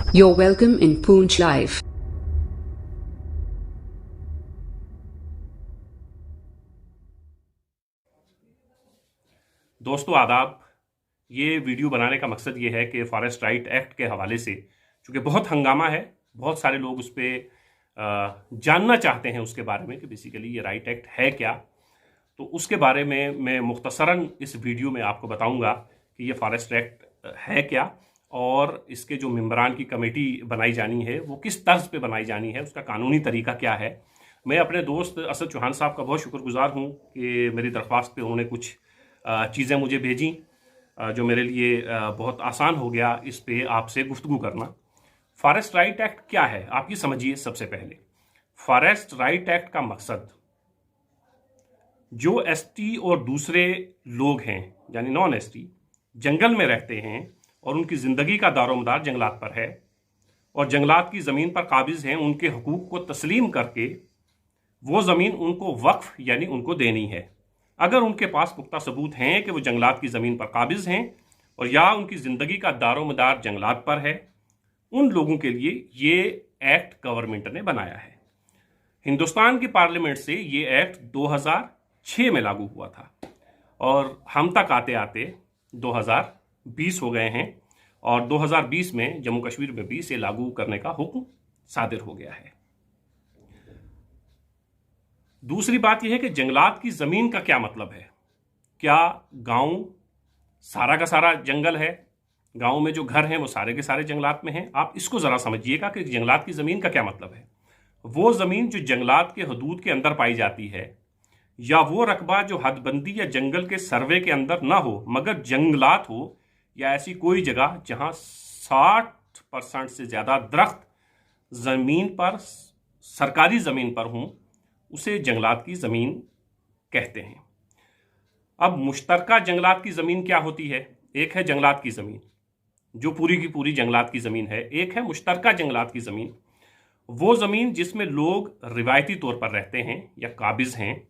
You're welcome in Poonch Life. दोस्तों आदाब। ये वीडियो बनाने का मकसद ये है कि फॉरेस्ट राइट एक्ट के हवाले से, चूँकि बहुत हंगामा है, बहुत सारे लोग उस पर जानना चाहते हैं उसके बारे में कि बेसिकली ये राइट एक्ट है क्या। तो उसके बारे में मैं मुख्तसरन इस वीडियो में आपको बताऊंगा कि ये फॉरेस्ट एक्ट है क्या और इसके जो मेंबरान की कमेटी बनाई जानी है वो किस तर्ज पे बनाई जानी है, उसका कानूनी तरीका क्या है। मैं अपने दोस्त असद चौहान साहब का बहुत शुक्रगुजार हूँ कि मेरी दरख्वास्त पे उन्होंने कुछ चीज़ें मुझे भेजी जो मेरे लिए बहुत आसान हो गया इस पे आपसे गुफ्तगू करना। फॉरेस्ट राइट एक्ट क्या है आप ये समझिए। सबसे पहले फॉरेस्ट राइट एक्ट का मकसद जो एसटी और दूसरे लोग हैं यानी नॉन एसटी जंगल में रहते हैं और उनकी ज़िंदगी का दारोमदार जंगलात पर है और जंगलात की ज़मीन पर काबिज हैं, उनके हकूक़ को तस्लीम करके वो ज़मीन उनको वक्फ यानी उनको देनी है। अगर उनके पास पुख्ता सबूत हैं कि वो जंगलात की ज़मीन पर काबिज हैं और या उनकी ज़िंदगी का दारोमदार जंगलात पर है, उन लोगों के लिए ये एक्ट गवर्नमेंट ने बनाया है। हिंदुस्तान की पार्लियामेंट से ये एक्ट 2006 में लागू हुआ था और हम तक आते आते 2020 हो गए हैं और 2020 में जम्मू कश्मीर में भी इसे लागू करने का हुक्म सादिर हो गया है। दूसरी बात यह है कि जंगलात की ज़मीन का क्या मतलब है। क्या गांव सारा का सारा जंगल है, गांव में जो घर हैं वो सारे के सारे जंगलात में हैं। आप इसको ज़रा समझिएगा कि जंगलात की ज़मीन का क्या मतलब है। वो ज़मीन जो जंगलात के हदूद के अंदर पाई जाती है या वो रकबा जो हदबंदी या जंगल के सर्वे के अंदर ना हो मगर जंगलात हो या ऐसी कोई जगह जहां 60% से ज़्यादा दरख्त ज़मीन पर सरकारी ज़मीन पर हों, उसे जंगलात की ज़मीन कहते हैं। अब मुश्तरका जंगलात की ज़मीन क्या होती है। एक है जंगलात की ज़मीन जो पूरी की पूरी जंगलात की ज़मीन है, एक है मुश्तरका जंगलात की ज़मीन, वो ज़मीन जिसमें लोग रिवायती तौर पर रहते हैं या काबिज हैं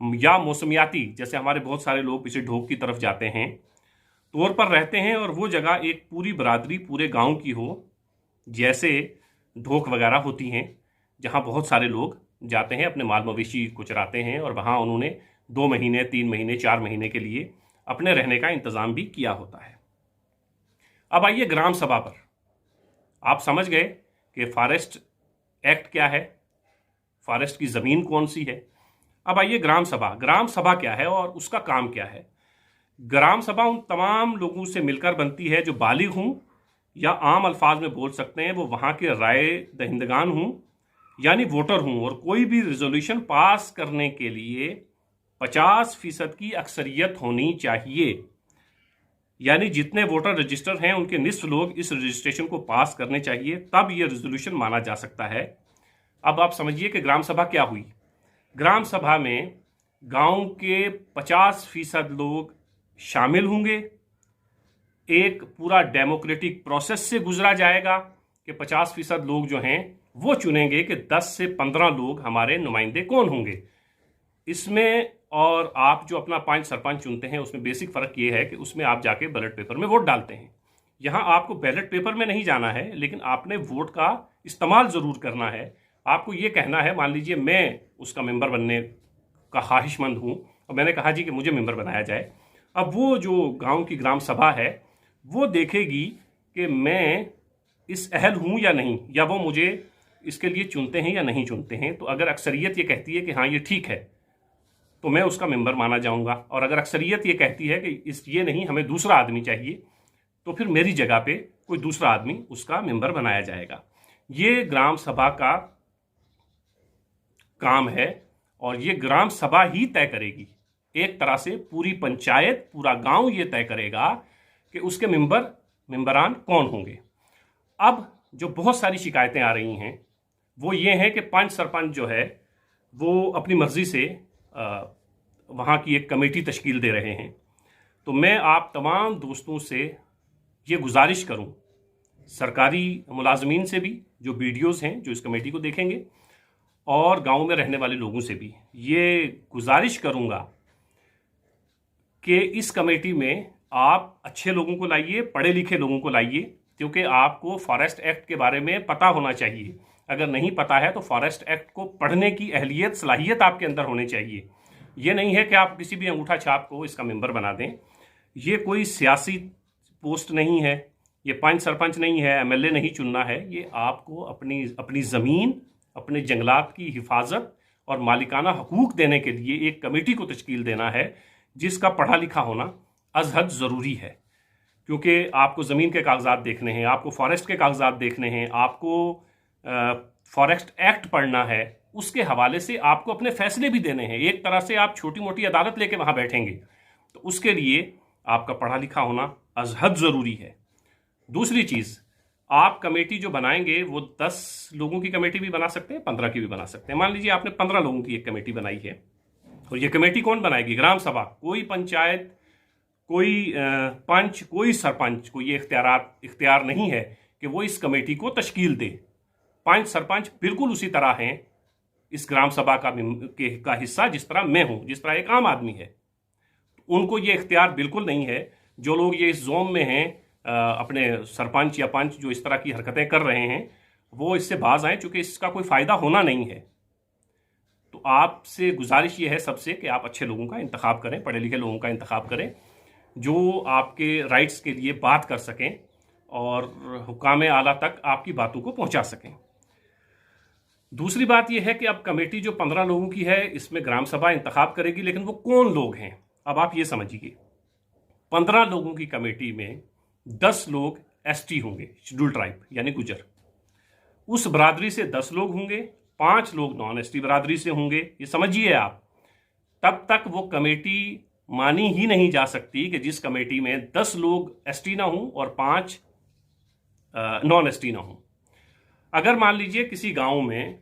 या मौसमियाती, जैसे हमारे बहुत सारे लोग पीछे ढोक की तरफ जाते हैं, तौर पर रहते हैं और वो जगह एक पूरी बरादरी पूरे गांव की हो, जैसे ढोक वगैरह होती हैं जहां बहुत सारे लोग जाते हैं अपने माल मवेशी को चराते हैं और वहां उन्होंने 2 महीने 3 महीने 4 महीने के लिए अपने रहने का इंतज़ाम भी किया होता है। अब आइए ग्राम सभा पर। आप समझ गए कि फॉरेस्ट एक्ट क्या है, फॉरेस्ट की ज़मीन कौन सी है। अब आइए ग्राम सभा। ग्राम सभा क्या है और उसका काम क्या है। ग्राम सभा उन तमाम लोगों से मिलकर बनती है जो बालिग हों या आम अल्फाज में बोल सकते हैं वो वहाँ के राय दहिंदगान हों यानी वोटर हों और कोई भी रिजोल्यूशन पास करने के लिए 50% की अक्सरियत होनी चाहिए। यानी जितने वोटर रजिस्टर हैं उनके निस्फ लोग इस रजिस्ट्रेशन को पास करने चाहिए, तब ये रेजोल्यूशन माना जा सकता है। अब आप समझिए कि ग्राम सभा क्या हुई। ग्राम सभा में गांव के 50% लोग शामिल होंगे। एक पूरा डेमोक्रेटिक प्रोसेस से गुजरा जाएगा कि 50% लोग जो हैं वो चुनेंगे कि 10 से 15 लोग हमारे नुमाइंदे कौन होंगे इसमें। और आप जो अपना 5 सरपंच चुनते हैं उसमें बेसिक फ़र्क ये है कि उसमें आप जाके बैलेट पेपर में वोट डालते हैं। यहाँ आपको बैलेट पेपर में नहीं जाना है, लेकिन आपने वोट का इस्तेमाल ज़रूर करना है। आपको ये कहना है, मान लीजिए मैं उसका मेंबर बनने का ख्वाहिशमंद हूँ और मैंने कहा जी कि मुझे मेंबर बनाया जाए। अब वो जो गांव की ग्राम सभा है वो देखेगी कि मैं इस अहल हूँ या नहीं, या वो मुझे इसके लिए चुनते हैं या नहीं चुनते हैं। तो अगर अक्सरियत ये कहती है कि हाँ ये ठीक है तो मैं उसका मेंबर माना जाऊँगा, और अगर अक्सरियत ये कहती है कि ये नहीं, हमें दूसरा आदमी चाहिए, तो फिर मेरी जगह पे कोई दूसरा आदमी उसका मेंबर बनाया जाएगा। ये ग्राम सभा का काम है और ये ग्राम सभा ही तय करेगी। एक तरह से पूरी पंचायत, पूरा गांव ये तय करेगा कि उसके मेंबरान कौन होंगे। अब जो बहुत सारी शिकायतें आ रही हैं वो ये हैं कि 5 सरपंच जो है वो अपनी मर्जी से वहाँ की एक कमेटी तश्कील दे रहे हैं। तो मैं आप तमाम दोस्तों से ये गुजारिश करूं, सरकारी मुलाजमीन से भी जो वीडियोस हैं जो इस कमेटी को देखेंगे और गांव में रहने वाले लोगों से भी ये गुजारिश करूंगा कि इस कमेटी में आप अच्छे लोगों को लाइए, पढ़े लिखे लोगों को लाइए क्योंकि आपको फॉरेस्ट एक्ट के बारे में पता होना चाहिए। अगर नहीं पता है तो फॉरेस्ट एक्ट को पढ़ने की अहलियत, सलाहियत आपके अंदर होनी चाहिए। ये नहीं है कि आप किसी भी अंगूठा छाप को इसका मेंबर बना दें। ये कोई सियासी पोस्ट नहीं है, ये पंच सरपंच नहीं है, एमएलए नहीं चुनना है। ये आपको अपनी ज़मीन, अपने जंगलात की हिफाजत और मालिकाना हकूक़ देने के लिए एक कमेटी को तश्कील देना है, जिसका पढ़ा लिखा होना अज़ हद ज़रूरी है। क्योंकि आपको ज़मीन के कागजात देखने हैं, आपको फॉरेस्ट के कागजात देखने हैं, आपको फॉरेस्ट एक्ट पढ़ना है, उसके हवाले से आपको अपने फैसले भी देने हैं। एक तरह से आप छोटी मोटी अदालत लेके वहाँ बैठेंगे, तो उसके लिए आपका पढ़ा लिखा होना अज़ हद ज़रूरी है। दूसरी चीज़, आप कमेटी जो बनाएंगे वो 10 लोगों की कमेटी भी बना सकते हैं, 15 की भी बना सकते हैं। मान लीजिए आपने 15 लोगों की एक कमेटी बनाई है, और ये कमेटी कौन बनाएगी? ग्राम सभा। कोई पंचायत, कोई पंच, कोई सरपंच को ये इख्तियार नहीं है कि वो इस कमेटी को तश्कील दे। पंच सरपंच बिल्कुल उसी तरह हैं इस ग्राम सभा का हिस्सा जिस तरह मैं हूं, जिस तरह एक आम आदमी है। उनको ये इख्तियार बिल्कुल नहीं है। जो लोग ये इस जोन में हैं, अपने सरपंच या पंच जो इस तरह की हरकतें कर रहे हैं, वो इससे बाज आएं, चूंकि इसका कोई फ़ायदा होना नहीं है। तो आपसे गुजारिश ये है सबसे कि आप अच्छे लोगों का इंतखाब करें, पढ़े लिखे लोगों का इंतखाब करें, जो आपके राइट्स के लिए बात कर सकें और हुक्काम आला तक आपकी बातों को पहुंचा सकें। दूसरी बात यह है कि अब कमेटी जो 15 लोगों की है, इसमें ग्राम सभा इंतखाब करेगी, लेकिन वो कौन लोग हैं? अब आप ये समझिए, 15 लोगों की कमेटी में 10 लोग एसटी होंगे, शेड्यूल ट्राइब यानी गुजर। उस बरादरी से 10 लोग होंगे, 5 लोग नॉन एसटी बरादरी से होंगे। ये समझिए आप, तब तक वो कमेटी मानी ही नहीं जा सकती कि जिस कमेटी में 10 लोग एसटी ना हों और 5 नॉन एसटी ना हों। अगर मान लीजिए किसी गांव में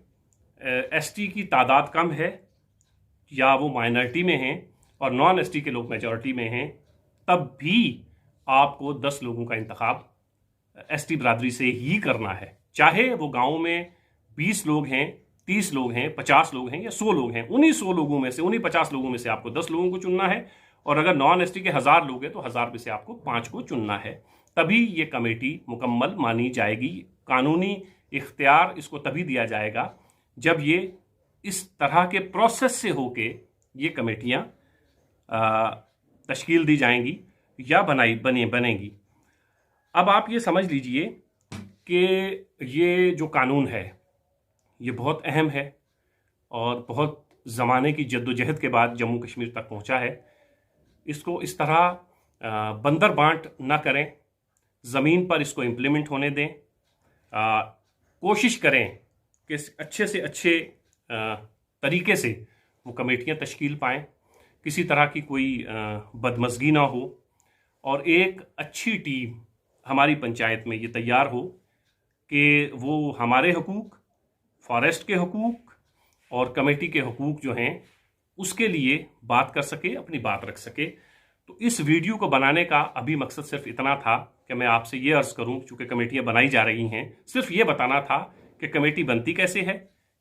एसटी की तादाद कम है या वो माइनॉरिटी में हैं और नॉन एसटी के लोग मेजॉरिटी में हैं, तब भी आपको 10 लोगों का इंतखाब एसटी बरादरी से ही करना है। चाहे वो गांव में 20 लोग हैं, 30 लोग हैं, 50 लोग हैं या 100 लोग हैं, उन्हीं 100 लोगों में से, उन्हीं 50 लोगों में से आपको 10 लोगों को चुनना है। और अगर नॉन एसटी के 1000 लोग हैं तो 1000 में से आपको 5 को चुनना है। तभी ये कमेटी मुकम्मल मानी जाएगी। कानूनी इख्तियार इसको तभी दिया जाएगा जब ये इस तरह के प्रोसेस से होके ये कमेटियाँ तश्कील दी जाएंगी या बनेंगी। अब आप ये समझ लीजिए कि ये जो कानून है ये बहुत अहम है और बहुत ज़माने की जद्दोजहद के बाद जम्मू कश्मीर तक पहुंचा है। इसको इस तरह बंदर बांट ना करें, ज़मीन पर इसको इम्प्लीमेंट होने दें। कोशिश करें कि अच्छे से अच्छे तरीके से वो कमेटियाँ तश्कील पाएँ, किसी तरह की कोई बदमज़गी ना हो, और एक अच्छी टीम हमारी पंचायत में ये तैयार हो कि वो हमारे हकूक़, फॉरेस्ट के हकूक़ और कमेटी के हकूक़ जो हैं उसके लिए बात कर सके, अपनी बात रख सके। तो इस वीडियो को बनाने का अभी मकसद सिर्फ इतना था कि मैं आपसे ये अर्ज़ करूं, चूँकि कमेटियाँ बनाई जा रही हैं, सिर्फ ये बताना था कि कमेटी बनती कैसे है,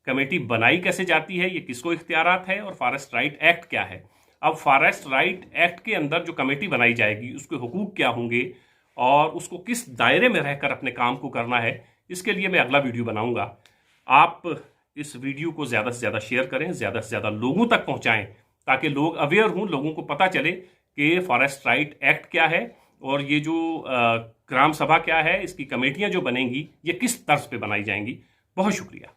कमेटी बनाई कैसे जाती है, ये किसको इख्तियारात है, और फॉरेस्ट राइट एक्ट क्या है। अब फॉरेस्ट राइट एक्ट के अंदर जो कमेटी बनाई जाएगी उसके हुकूक क्या होंगे और उसको किस दायरे में रहकर अपने काम को करना है, इसके लिए मैं अगला वीडियो बनाऊंगा। आप इस वीडियो को ज़्यादा से ज़्यादा शेयर करें, ज़्यादा से ज़्यादा लोगों तक पहुँचाएँ, ताकि लोग अवेयर हों, लोगों को पता चले कि फॉरेस्ट राइट एक्ट क्या है और ये जो ग्राम सभा क्या है, इसकी कमेटियाँ जो बनेंगी ये किस तर्ज पे बनाई जाएंगी। बहुत शुक्रिया।